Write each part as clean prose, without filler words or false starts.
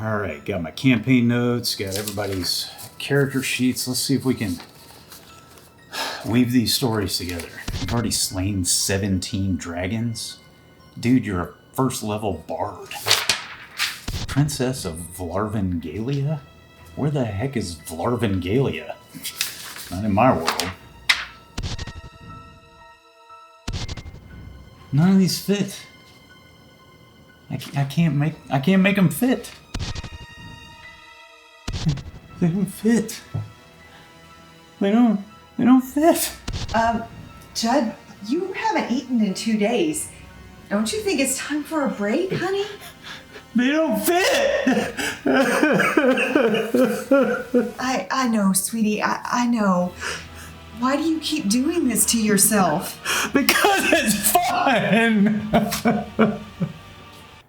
All right, got my campaign notes, got everybody's character sheets. Let's see if we can weave these stories together. You've already slain 17 dragons. Dude, you're a first level bard. Princess of Vlarvengalia? Where the heck is Vlarvengalia? Not in my world. None of these fit. I can't make them fit. They don't fit. They don't fit. Judd, you haven't eaten in 2 days. Don't you think it's time for a break, honey? They don't fit. I know, sweetie. I know. Why do you keep doing this to yourself? Because it's fun.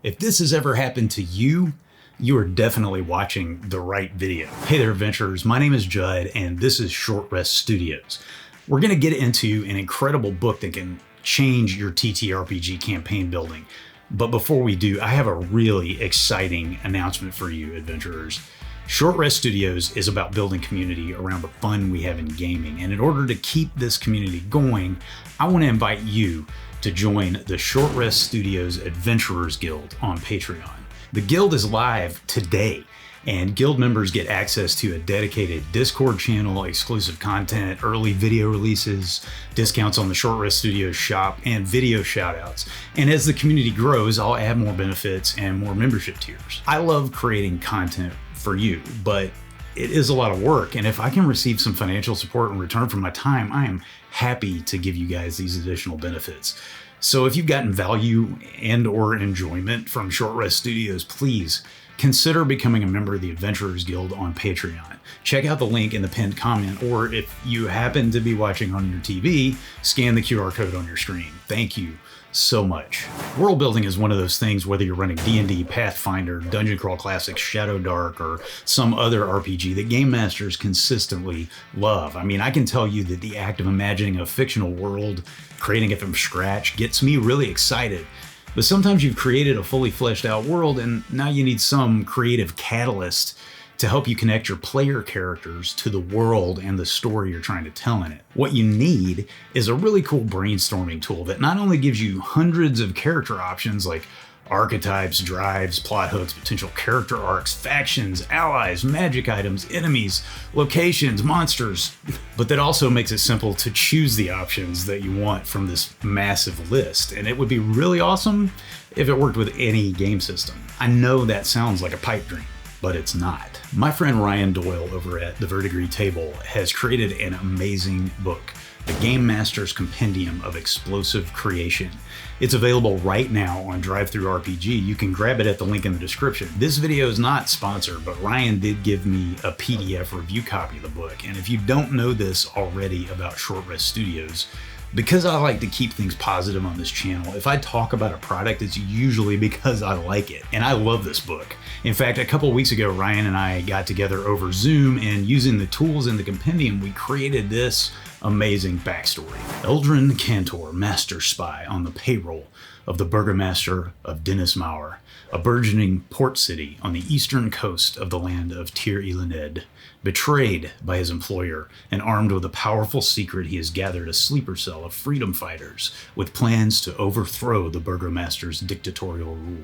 If this has ever happened to you, you are definitely watching the right video. Hey there, adventurers. My name is Judd, and this is Short Rest Studios. We're going to get into an incredible book that can change your TTRPG campaign building. But before we do, I have a really exciting announcement for you, adventurers. Short Rest Studios is about building community around the fun we have in gaming. And in order to keep this community going, I want to invite you to join the Short Rest Studios Adventurers Guild on Patreon. The guild is live today, and guild members get access to a dedicated Discord channel, exclusive content, early video releases, discounts on the Short Rest Studios shop, and video shoutouts. And as the community grows, I'll add more benefits and more membership tiers. I love creating content for you, but it is a lot of work, and if I can receive some financial support in return for my time, I am happy to give you guys these additional benefits. So if you've gotten value and or enjoyment from Short Rest Studios, please consider becoming a member of the Adventurers Guild on Patreon. Check out the link in the pinned comment, or if you happen to be watching on your TV, scan the QR code on your screen. Thank you so much. World building is one of those things, whether you're running D&D, Pathfinder, Dungeon Crawl Classics, Shadow Dark, or some other RPG that game masters consistently love. I mean, I can tell you that the act of imagining a fictional world, creating it from scratch, gets me really excited. But sometimes you've created a fully fleshed out world, and now you need some creative catalyst to help you connect your player characters to the world and the story you're trying to tell in it. What you need is a really cool brainstorming tool that not only gives you hundreds of character options like archetypes, drives, plot hooks, potential character arcs, factions, allies, magic items, enemies, locations, monsters, but that also makes it simple to choose the options that you want from this massive list. And it would be really awesome if it worked with any game system. I know that sounds like a pipe dream, but it's not. My friend Ryan Doyle over at the Verdigris Table has created an amazing book, The Game Master's Compendium of Explosive Creation. It's available right now on DriveThruRPG. You can grab it at the link in the description. This video is not sponsored, but Ryan did give me a PDF review copy of the book. And if you don't know this already about Short Rest Studios, because I like to keep things positive on this channel, if I talk about a product, it's usually because I like it. And I love this book. In fact, a couple weeks ago, Ryan and I got together over Zoom, and using the tools in the compendium, we created this amazing backstory. Eldrin Cantor, master spy on the payroll of the Burgomaster of Dennismauer, a burgeoning port city on the eastern coast of the land of Tir Elened, betrayed by his employer and armed with a powerful secret, he has gathered a sleeper cell of freedom fighters with plans to overthrow the Burgomaster's dictatorial rule.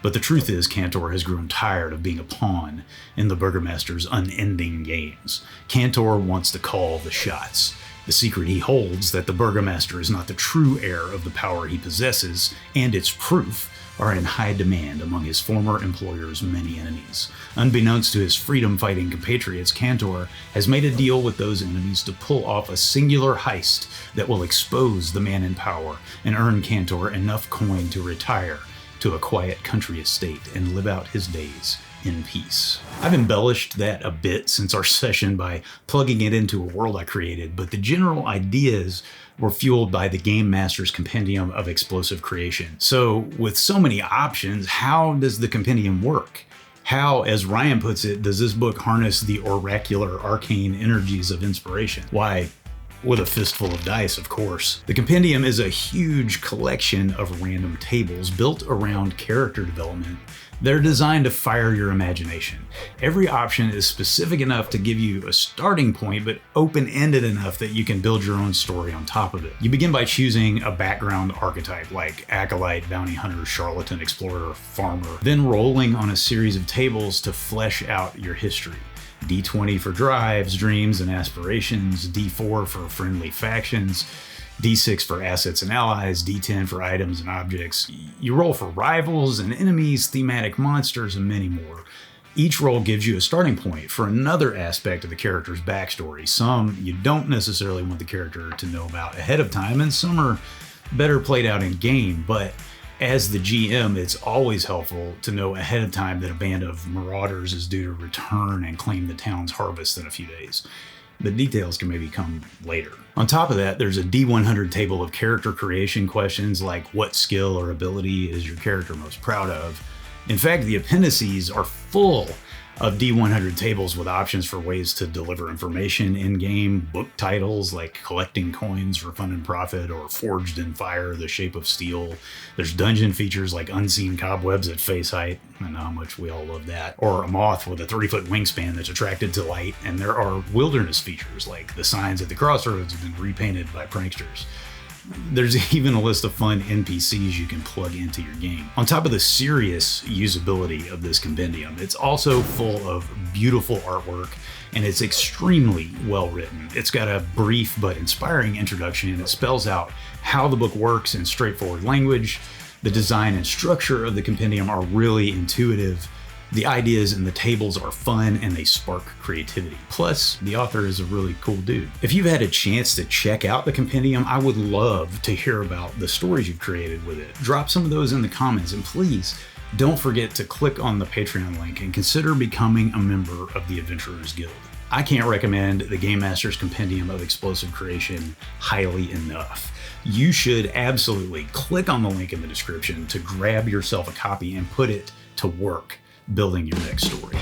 But the truth is, Cantor has grown tired of being a pawn in the Burgomaster's unending games. Cantor wants to call the shots. The secret he holds, that the Burgomaster is not the true heir of the power he possesses, and its proof, are in high demand among his former employer's many enemies. Unbeknownst to his freedom-fighting compatriots, Cantor has made a deal with those enemies to pull off a singular heist that will expose the man in power and earn Cantor enough coin to retire to a quiet country estate and live out his days in peace. I've embellished that a bit since our session by plugging it into a world I created, but the general ideas were fueled by the Game Master's Compendium of Explosive Creation. So with so many options, how does the compendium work? How, as Ryan puts it, does this book harness the oracular arcane energies of inspiration? Why, with a fistful of dice, of course. The compendium is a huge collection of random tables built around character development They're designed to fire your imagination. Every option is specific enough to give you a starting point, but open-ended enough that you can build your own story on top of it. You begin by choosing a background archetype like acolyte, bounty hunter, charlatan, explorer, farmer, then rolling on a series of tables to flesh out your history. D20 for drives, dreams, and aspirations, D4 for friendly factions, D6 for assets and allies, D10 for items and objects. You roll for rivals and enemies, thematic monsters, and many more. Each roll gives you a starting point for another aspect of the character's backstory. Some you don't necessarily want the character to know about ahead of time, and some are better played out in game, but as the GM, it's always helpful to know ahead of time that a band of marauders is due to return and claim the town's harvest in a few days. The details can maybe come later. On top of that, there's a D100 table of character creation questions like what skill or ability is your character most proud of. In fact, the appendices are full of D100 tables with options for ways to deliver information in-game, book titles like Collecting Coins for Fun and Profit or Forged in Fire, The Shape of Steel. There's dungeon features like Unseen Cobwebs at face height, I know how much we all love that, or a moth with a 30-foot wingspan that's attracted to light, and there are wilderness features like the signs at the crossroads have been repainted by pranksters. There's even a list of fun NPCs you can plug into your game. On top of the serious usability of this compendium, it's also full of beautiful artwork, and it's extremely well written. It's got a brief but inspiring introduction, and it spells out how the book works in straightforward language. The design and structure of the compendium are really intuitive. The ideas and the tables are fun and they spark creativity. Plus, the author is a really cool dude. If you've had a chance to check out the compendium, I would love to hear about the stories you've created with it. Drop some of those in the comments, and please don't forget to click on the Patreon link and consider becoming a member of the Adventurers Guild. I can't recommend the Game Master's Compendium of Explosive Creation highly enough. You should absolutely click on the link in the description to grab yourself a copy and put it to work building your next story.